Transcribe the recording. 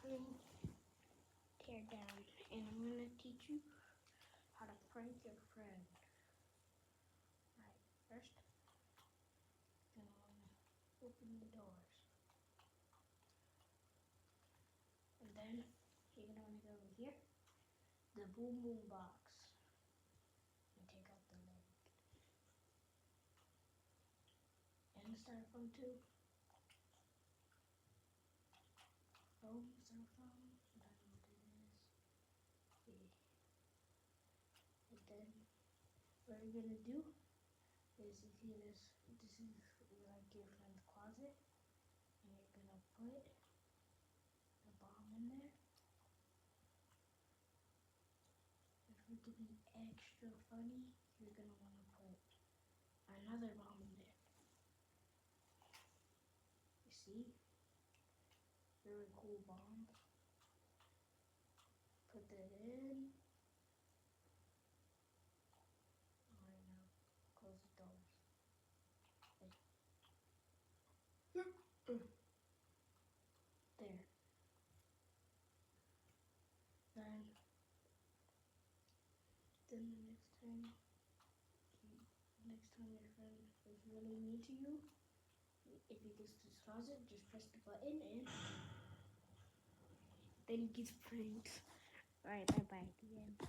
playing teardown, and I'm gonna teach you how to prank your friend. Alright, first, you're gonna wanna open the doors. And then you're gonna wanna go over here, the boom boom box, and take out the leg. And the styrofoam too. Styrofoam, I don't know what it is. Yeah. And then what you're gonna do is, you see this is like your friend's closet, and you're gonna put the bomb in there. And for it to be extra funny, you're gonna wanna put another bomb in there. You see? Very cool bomb. Put that in. Alright, now close the doors. There. Then the next time your friend is really mean to you, if he gets to his closet, just press the button and then he gets pranked. Alright, bye bye. The end.